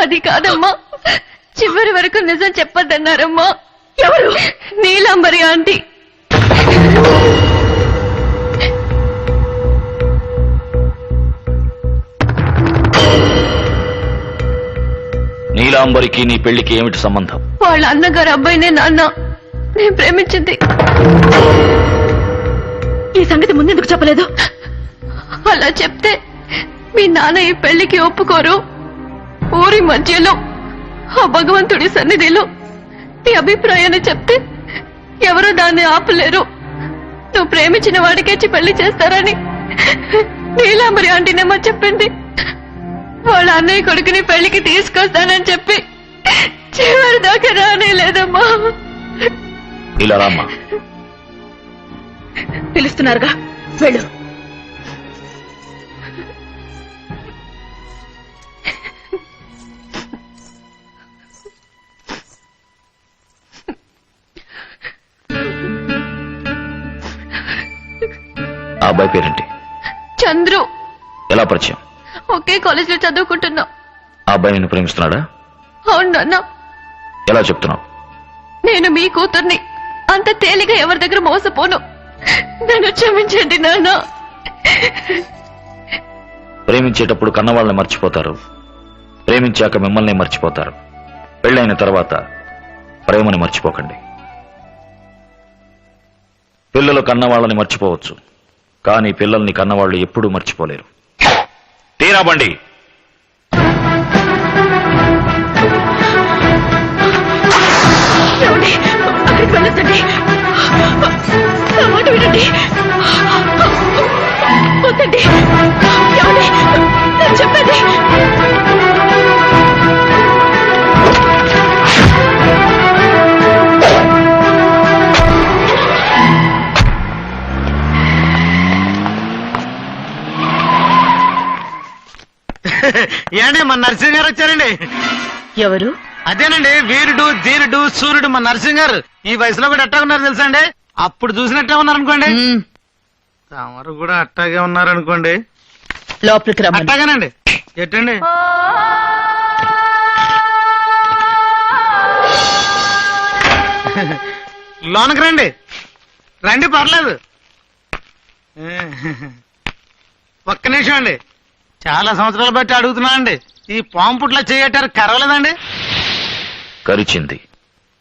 అది కాదమ్మా, చివరి వరకు నిజం చెప్పొద్దన్నారమ్మా. ఎవరు? నీలాంబరి ఆంటీ. నీలాంబరికి నీ పెళ్లికి ఏమిటి సంబంధం? వాళ్ళ అన్నగారు అబ్బాయినే నాన్న నేను ప్రేమించింది. ఈ సంగతి ముందెందుకు చెప్పలేదు? అలా చెప్తే మీ నాన్న ఈ పెళ్లికి ఒప్పుకోరు. ఊరి మధ్యలో ఆ భగవంతుడి సన్నిధిలో నీ అభిప్రాయాన్ని చెప్తే ఎవరు దాన్ని ఆపలేరు. నువ్వు ప్రేమించిన వాడికేచి పెళ్లి చేస్తారని నీలాంబరి ఆంటీనేమో చెప్పింది. వాళ్ళ అన్నయ్య కొడుకుని పెళ్లికి తీసుకొస్తానని చెప్పి చివరి దాకా రానే లేదమ్మా. ఇలా రామ్మా. పిలుస్తున్నారుగా, వెళ్ళు. ఆ అబ్బాయి పేరేంటి? చంద్రు. ఎలా పరిచయం? ఒకే కాలేజీలో చదువుకుంటున్నా. ఆ అబ్బాయి నిన్ను ప్రేమిస్తున్నాడా? అవును నాన్న. ఎలా చెప్తున్నావు? నేను మీ కూతుర్ని, అంత తేలిగా ఎవరి దగ్గర మోసపోను. నన్ను క్షమించండి నాన్న. ప్రేమించేటప్పుడు కన్నవాళ్ళని మర్చిపోతారు, ప్రేమించాక మిమ్మల్ని మర్చిపోతారు. పెళ్ళైన తర్వాత ప్రేమని మర్చిపోకండి. పిల్లలు కన్నవాళ్ళని మర్చిపోవచ్చు, కానీ పిల్లల్ని కన్నవాళ్ళు ఎప్పుడూ మర్చిపోలేరు. తీరా బండి. అక్కడికి వెళ్ళొద్దండి. నా మాట వినండి. వద్దండి. ఏమండి? నేను చెప్పేది. ఏండి మన నరసింహ గారు వచ్చారండి. ఎవరు? అదేనండి, వీరుడు ధీరుడు సూర్యుడు మన నరసింహ గారు. ఈ వయసులో కూడా అట్టా ఉన్నారు తెలుసా అండి. అప్పుడు చూసినట్టే ఉన్నారు అనుకోండి. తమరు కూడా అట్టాగే ఉన్నారు అనుకోండి. లోపలికి రమ్మని. అట్టాగానండి. ఎట్టండి? లోనకి రండి. రండి, పర్లేదు. ఒక్క నిమిషం అండి. చాలా సంవత్సరాలు బట్టి అడుగుతున్నా అండి, ఈ పాము పుట్ల చేయటారు కరవలేదండి? కరిచింది.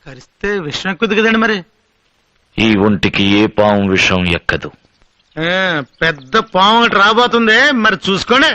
కరిస్తే విషం ఎక్కుద్ది కదండి మరి. ఈ ఒంటికి ఏ పాము విషం ఎక్కదు. పెద్ద పాము ఒకటి రాబోతుంది, మరి చూసుకోండి.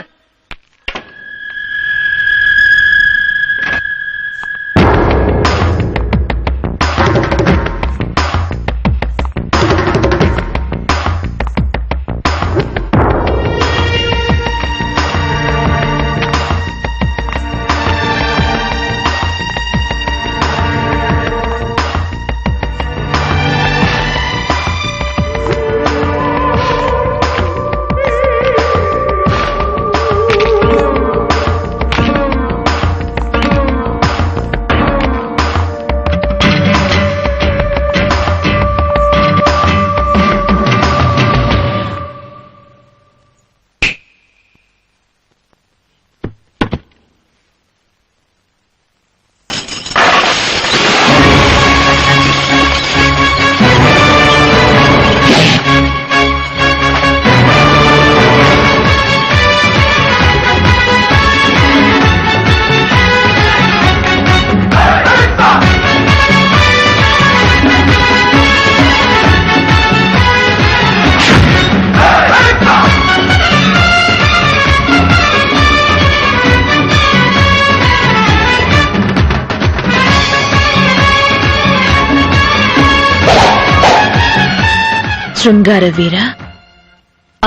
శృంగార వీర,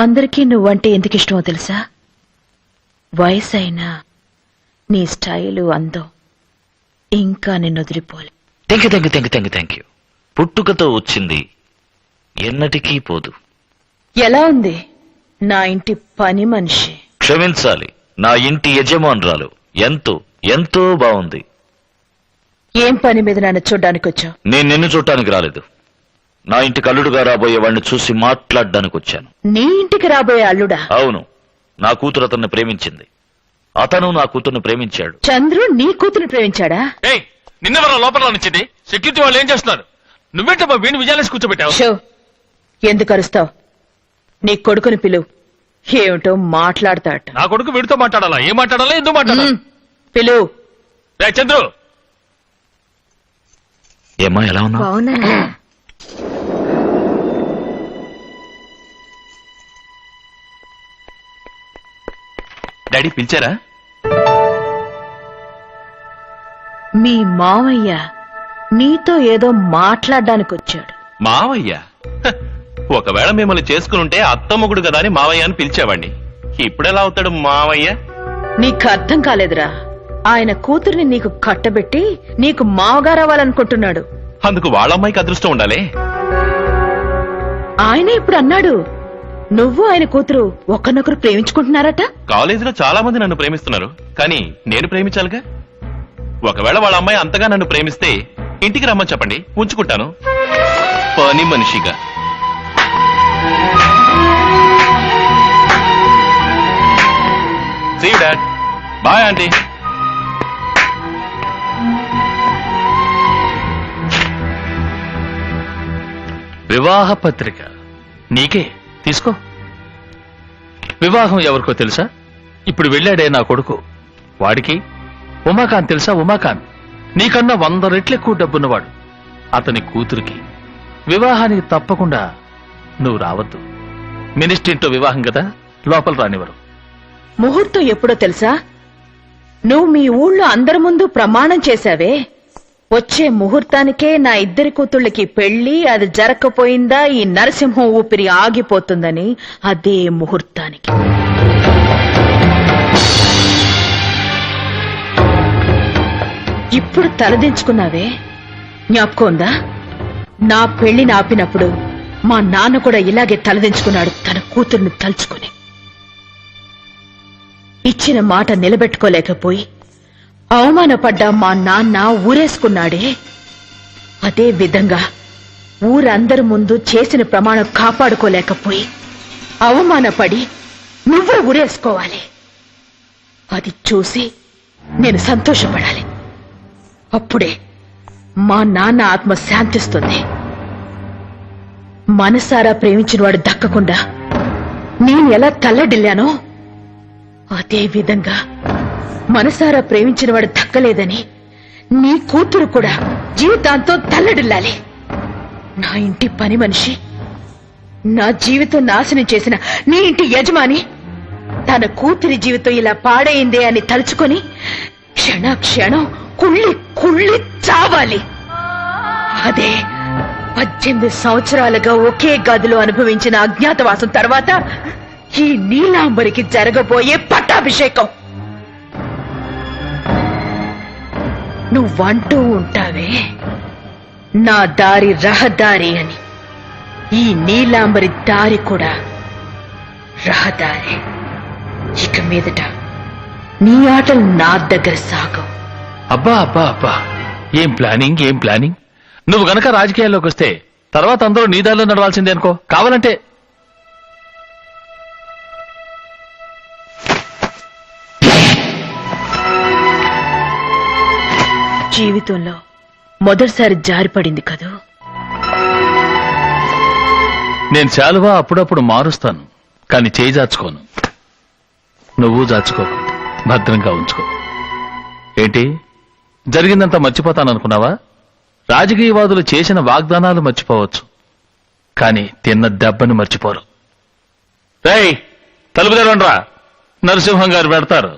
అందరికీ నువ్వంటే ఎందుకు ఇష్టమో తెలుసా? వయసైనా నీ స్టైలు అందం ఇంకా నిన్ను వదిలిపోలే. Thank you. పుట్టుకతో వచ్చింది ఎన్నటికీ పోదు. ఎలా ఉంది నా ఇంటి పని మనిషి? క్షమించాలి, నా ఇంటి యజమానురాలు ఎంతో ఎంతో బాగుంది. ఏం పని మీద నన్ను చూడ్డానికి వచ్చావు? నేను నిన్ను చూడటానికి రాలేదు. నా ఇంటికి అల్లుడుగా రాబోయే వాడిని చూసి మాట్లాడడానికి వచ్చాను. నీ ఇంటికి రాబోయే అల్లుడా? అవును, నా కూతురు అతన్ని ప్రేమించింది. అతను నా కూతుర్ని ప్రేమించాడు. చంద్రు నీ కూతురు ప్రేమించాడా? ఏయ్ నిన్నెవరో లోపల నుంచింది? సెక్యూరిటీ వాళ్ళు ఏం చేస్తున్నారు? నువ్వేంటమ్మా వీణి విజయాలేసి కూర్చోబెట్టావు? షో ఎందుకు అరుస్తావు? నీ కొడుకుని పిలువు, ఏమిటో మాట్లాడతాట. నా కొడుకు వీడితో మాట్లాడాలా? ఏం మాట్లాడాలా? ఎందుకు మాట్లాడాలి? పిలువు. రే చంద్రు, ఏమ్మా ఎలా ఉన్నావు? బావున్నా? డాడీ పిలిచారా? మీ మావయ్య నీతో ఏదో మాట్లాడడానికి వచ్చాడు. మావయ్య? హ, ఒకవేళ మిమ్మల్ని చేసుకునుంటే అత్తమ్మగుడు కదా అని మావయ్య అని పిలిచేవాడిని. ఇప్పుడెలా అవుతాడు మావయ్య? నీకు అర్థం కాలేదురా. ఆయన కూతుర్ని నీకు కట్టబెట్టి నీకు మావగారవ్వాలనుకుంటున్నాడు. అందుకు వాళ్ళ అమ్మాయికి అదృష్టం ఉండాలి. ఆయన ఇప్పుడు అన్నాడు నువ్వు ఆయన కూతురు ఒకరినొకరు ప్రేమించుకుంటున్నారట. కాలేజీలో చాలా మంది నన్ను ప్రేమిస్తున్నారు, కానీ నేను ప్రేమించాలిగా. ఒకవేళ వాళ్ళ అమ్మాయి అంతగా నన్ను ప్రేమిస్తే ఇంటికి రమ్మని చెప్పండి, ఉంచుకుంటాను పని మనిషిగా. See you, Dad. Bye, Auntie. వివాహ పత్రిక నీకే తీసుకో. వివాహం ఎవరికో తెలుసా? ఇప్పుడు వెళ్ళాడే నా కొడుకు, వాడికి. ఉమాకాంత్ తెలుసా? ఉమాకాంత్ నీకన్నా 100 రెట్లు ఎక్కువ డబ్బున్నవాడు. అతని కూతురికి వివాహానికి తప్పకుండా నువ్వు రావద్దు. మినిస్ట్రీతో వివాహం కదా, లోపల రానివ్వరు. ముహూర్తం ఎప్పుడో తెలుసా? నువ్వు మీ ఊళ్ళో అందరి ముందు ప్రమాణం చేశావే, వచ్చే ముహూర్తానికే నా ఇద్దరి కూతుళ్ళకి పెళ్లి, అది జరగకపోయిందా ఈ నరసింహం ఊపిరి ఆగిపోతుందని. అదే ముహూర్తానికి ఇప్పుడు తలదించుకున్నావే, జ్ఞాపకం ఉందా? నా పెళ్లిని ఆపినప్పుడు మా నాన్న కూడా ఇలాగే తలదించుకున్నాడు తన కూతుర్ని తలుచుకుని. ఇచ్చిన మాట నిలబెట్టుకోలేకపోయి అవమానపడ్డా మా నాన్న ఊరేసుకున్నాడే. అదే విధంగా ఊరందరి ముందు చేసిన ప్రమాణం కాపాడుకోలేకపోయి అవమానపడి నువ్వే ఊరేసుకోవాలి. అది చూసి నేను సంతోషపడాలి. అప్పుడే మా నాన్న ఆత్మ శాంతిస్తుంది. మనసారా ప్రేమించిన వాడు దక్కకుండా నేను ఎలా తల్లడిల్లానో అదే విధంగా మనసారా ప్రేమించిన వాడు దక్కలేదని నీ కూతురు కూడా జీవితాంతో తల్లడిల్లాలి. నా ఇంటి పని మనిషి, నా జీవితం నాశనం చేసిన నీ ఇంటి యజమాని తన కూతురి జీవితం ఇలా పాడైందే అని తలుచుకొని క్షణ క్షణం కుళ్ళి కుళ్ళి చావాలి. అదే 18 సంవత్సరాలుగా ఒకే గదిలో అనుభవించిన అజ్ఞాతవాసం తర్వాత ఈ నీలాంబరికి జరగబోయే పట్టాభిషేకం. నువ్వంటూ ఉంటావే నా దారి రహదారి అని, ఈ నీలాంబరి దారి కూడా రహదారి. ఇక మీదట నీ ఆటలు నా దగ్గర సాగవు. అబ్బా అబ్బా అబ్బా, ఏం ప్లానింగ్, ఏం ప్లానింగ్. నువ్వు గనక రాజకీయాల్లోకి వస్తే తర్వాత అందరూ నీ దారిలో నడవాల్సిందే అనుకో. కావాలంటే జీవితంలో మొదటిసారి జారిపడింది కదూ. నేను శాలువా అప్పుడప్పుడు మారుస్తాను, కానీ చేయి జాచుకోను. నువ్వు జాచుకో, భద్రంగా ఉంచుకో. ఏంటి జరిగిందంతా మర్చిపోతాననుకున్నావా? రాజకీయవాదులు చేసిన వాగ్దానాలు మర్చిపోవచ్చు, కానీ తిన్న దెబ్బని మర్చిపోరు. రేయ్ తలుపు తెరవండ్రా, నరసింహం గారు పెడతారు.